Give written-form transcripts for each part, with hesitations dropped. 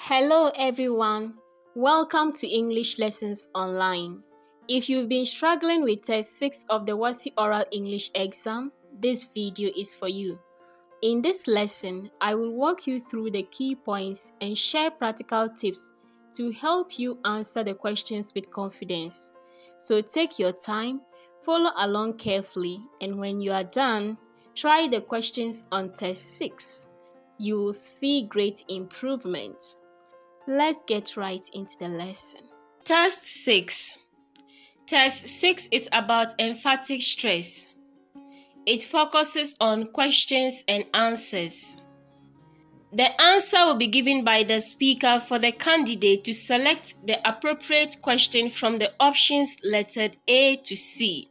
Hello everyone, welcome to English Lessons Online. If you've been struggling with Test 6 of the Wassce Oral English exam, this video is for you. In this lesson, I will walk you through the key points and share practical tips to help you answer the questions with confidence. So take your time, follow along carefully, and when you are done, try the questions on Test 6. You will see great improvement. Let's get right into the lesson. Test 6. Test 6 is about emphatic stress. It focuses on questions and answers. The answer will be given by the speaker for the candidate to select the appropriate question from the options lettered A to C.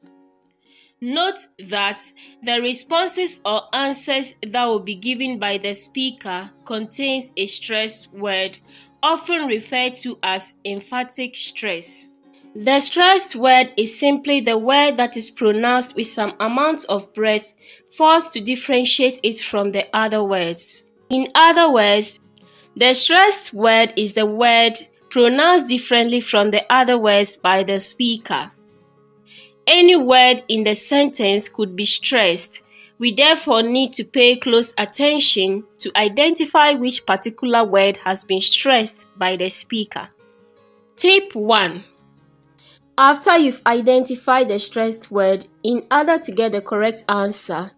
Note that the responses or answers that will be given by the speaker contains a stressed word, often referred to as emphatic stress. The stressed word is simply the word that is pronounced with some amount of breath forced to differentiate it from the other words. In other words, the stressed word is the word pronounced differently from the other words by the speaker. Any word in the sentence could be stressed. We therefore need to pay close attention to identify which particular word has been stressed by the speaker. Tip 1. After you've identified the stressed word, in order to get the correct answer,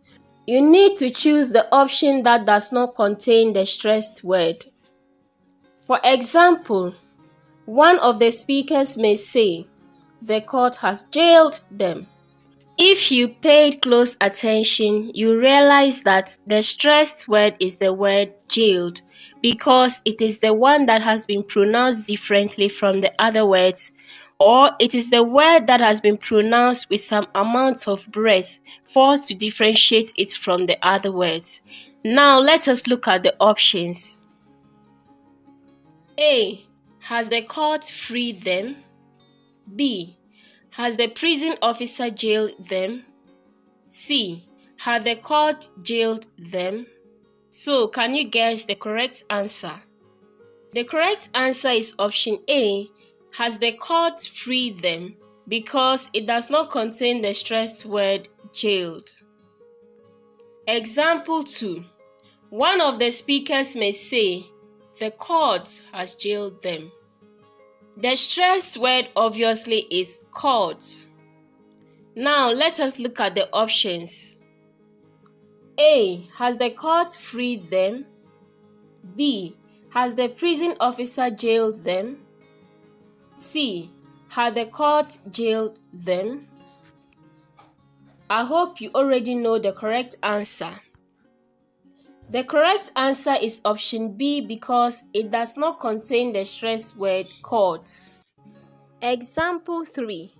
you need to choose the option that does not contain the stressed word. For example, one of the speakers may say, "The court has jailed them." If you paid close attention, you realize that the stressed word is the word jailed because it is the one that has been pronounced differently from the other words, or it is the word that has been pronounced with some amount of breath forced to differentiate it from the other words. Now let us look at the options. A. Has the court freed them? B. Has the prison officer jailed them? C. Has the court jailed them? So, can you guess the correct answer? The correct answer is option A. Has the court freed them? Because it does not contain the stressed word jailed. Example 2. One of the speakers may say, "The court has jailed them." The stressed word obviously is court. Now let us look at the options. A. Has the court freed them? B. Has the prison officer jailed them? C. Has the court jailed them? I hope you already know the correct answer. The correct answer is option B because it does not contain the stressed word court. Example 3.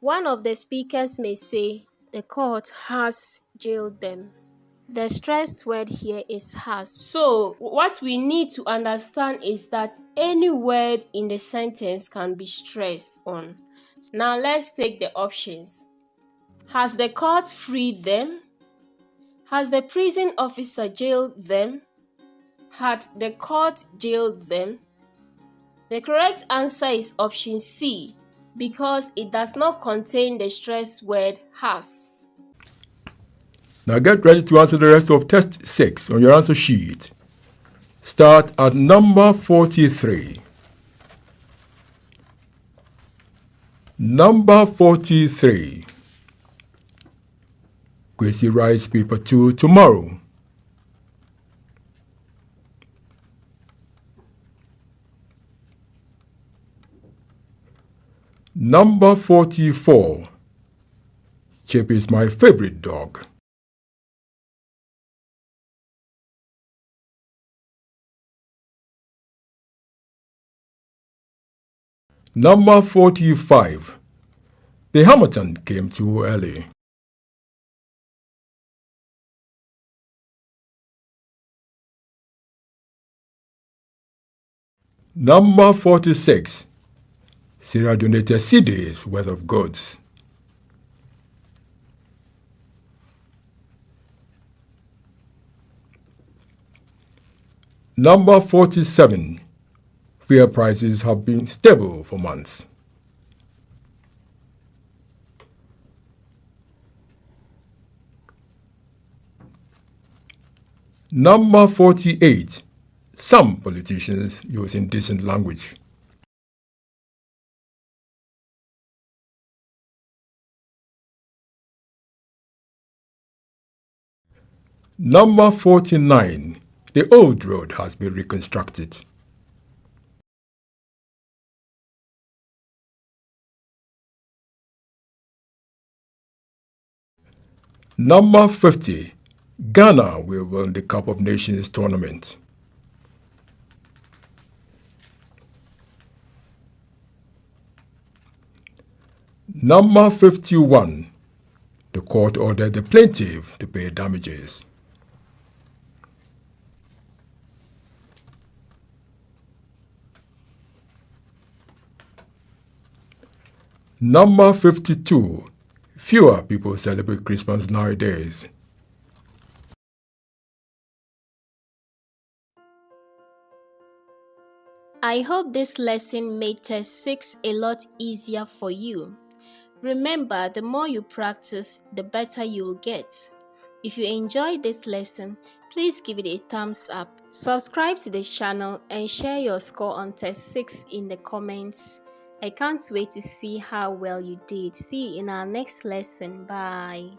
One of the speakers may say, "The court has jailed them." The stressed word here is has. So, what we need to understand is that any word in the sentence can be stressed on. Now, let's take the options. Has the court freed them? Has the prison officer jailed them? Had the court jailed them? The correct answer is option C because it does not contain the stressed word has. Now get ready to answer the rest of test 6 on your answer sheet. Start at number 43. Number 43. Gracie writes paper 2 tomorrow. Number 44. Chip is my favorite dog. Number 45. The Hamilton came too early. Number 46. Sarah donated CDs worth of goods. Number 47. Fuel prices have been stable for months. Number 48. Some politicians use indecent language. Number 49. The old road has been reconstructed. Number 50. Ghana will win the Cup of Nations tournament. Number 51. The court ordered the plaintiff to pay damages. Number 52. Fewer people celebrate Christmas nowadays. I hope this lesson made test 6 a lot easier for you. Remember, the more you practice, the better you'll get. If you enjoyed this lesson, please give it a thumbs up, subscribe to the channel, and share your score on test 6 in the comments. I can't wait to see how well you did. See you in our next lesson. Bye.